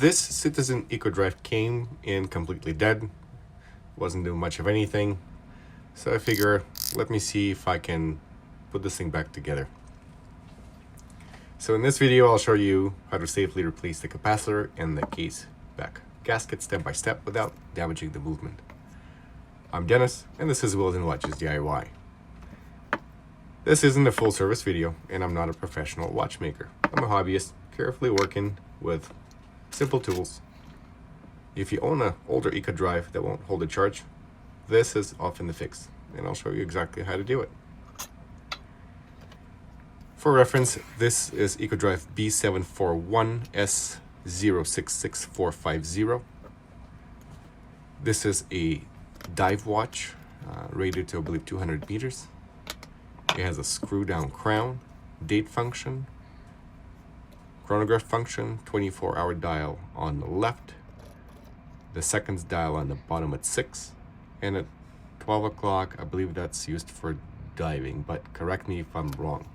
This Citizen EcoDrive came in completely dead, wasn't doing much of anything, so I figure let me see if I can put this thing back together. So in this video I'll show you how to safely replace the capacitor and the case back gasket step by step without damaging the movement. I'm Dennis and this is Wheels and Watches DIY. This isn't a full service video and I'm not a professional watchmaker. I'm a hobbyist carefully working with simple tools. If you own an older EcoDrive that won't hold a charge, this is often the fix, and I'll show you exactly how to do it. For reference, this is EcoDrive B741S066450. This is a dive watch rated to, I believe, 200 meters. It has a screw down crown, date function, chronograph function, 24-hour dial on the left, the seconds dial on the bottom at 6, and at 12 o'clock, I believe that's used for diving, but correct me if I'm wrong.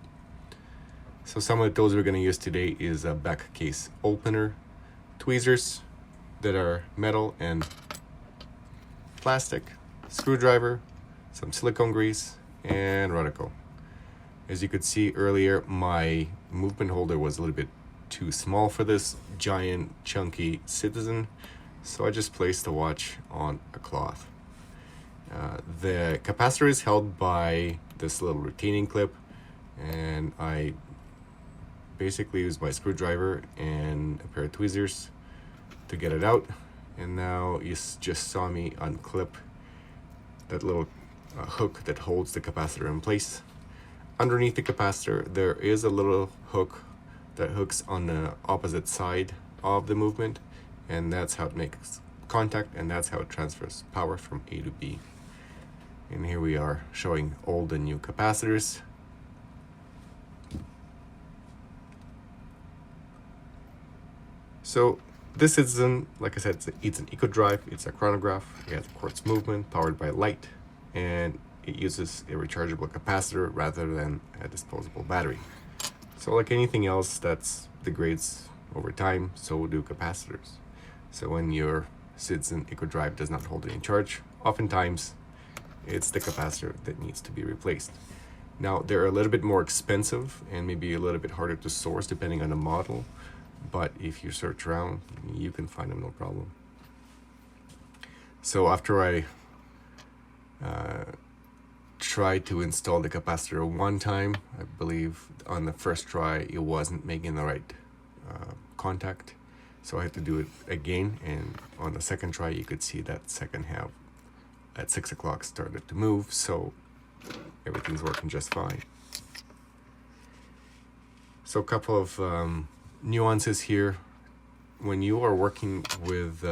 So some of the tools we're going to use today is a back case opener, tweezers that are metal and plastic, screwdriver, some silicone grease, and reticle. As you could see earlier, my movement holder was a little bit too small for this giant chunky Citizen, so I just placed the watch on a cloth. The capacitor is held by this little retaining clip, and I basically used my screwdriver and a pair of tweezers to get it out. And now you just saw me unclip that little hook that holds the capacitor in place. Underneath the capacitor there is a little hook that hooks on the opposite side of the movement, and that's how it makes contact, and that's how it transfers power from A to B. And here we are showing old and new capacitors. So this is like I said, it's an EcoDrive, it's a chronograph, it has a quartz movement powered by light, and it uses a rechargeable capacitor rather than a disposable battery. So like anything else that degrades over time, so do capacitors. So when your Citizen EcoDrive does not hold any charge, oftentimes it's the capacitor that needs to be replaced. Now they're a little bit more expensive and maybe a little bit harder to source depending on the model, but if you search around, you can find them no problem. So after I tried to install the capacitor one time, I believe on the first try it wasn't making the right contact, so I had to do it again, and on the second try you could see that second half at 6 o'clock started to move, so everything's working just fine. So a couple of nuances here. When you are working with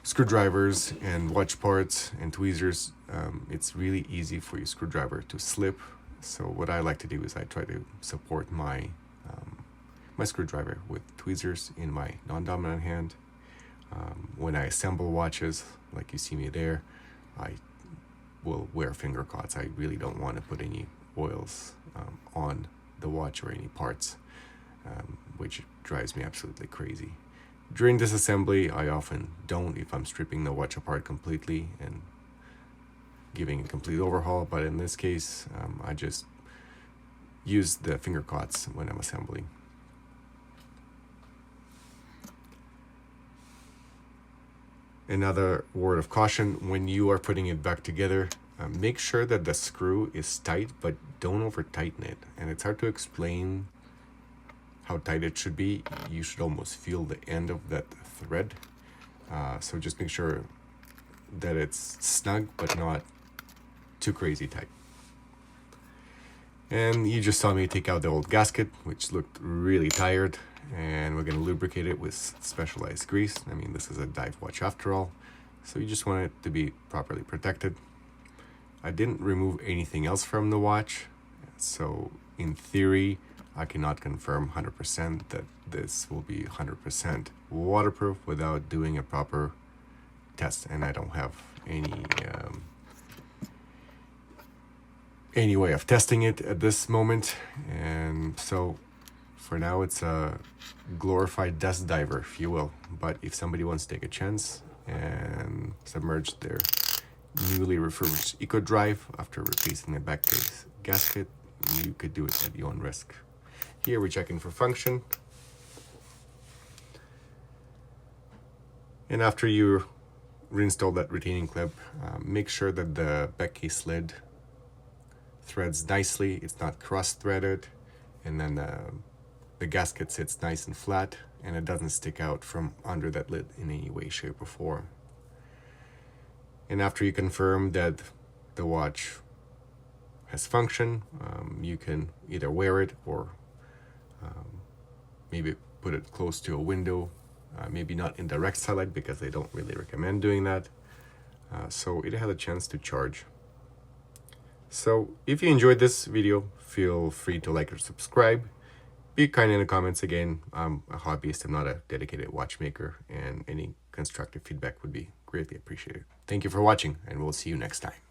screwdrivers and watch parts and tweezers, it's really easy for your screwdriver to slip. So what I like to do is I try to support my my screwdriver with tweezers in my non-dominant hand. When I assemble watches, like you see me there, I will wear finger cots. I really don't want to put any oils on the watch or any parts, which drives me absolutely crazy. During disassembly, I often don't if I'm stripping the watch apart completely and giving a complete overhaul, but in this case, I just use the finger cots when I'm assembling. Another word of caution, when you are putting it back together, make sure that the screw is tight, but don't over tighten it. And it's hard to explain how tight it should be. You should almost feel the end of that thread. So just make sure that it's snug, but not too crazy tight. And you just saw me take out the old gasket, which looked really tired, and we're going to lubricate it with specialized grease. I mean, this is a dive watch after all, so you just want it to be properly protected. I didn't remove anything else from the watch, so in theory I cannot confirm 100% that this will be 100% waterproof without doing a proper test, and I don't have any way of testing it at this moment. And so For now, it's a glorified dust diver, if you will. But if somebody wants to take a chance and submerge their newly refurbished Eco Drive after replacing the back case gasket, you could do it at your own risk. Here we're checking for function. And after you reinstall that retaining clip, make sure that the back case lid threads nicely, it's not cross-threaded, and then the gasket sits nice and flat, and it doesn't stick out from under that lid in any way, shape, or form. And after you confirm that the watch has function, you can either wear it or maybe put it close to a window, maybe not in direct sunlight because they don't really recommend doing that. So it has a chance to charge. So if you enjoyed this video, feel free to like or subscribe. Be kind in the comments. Again, I'm a hobbyist, I'm not a dedicated watchmaker, and any constructive feedback would be greatly appreciated. Thank you for watching, and we'll see you next time.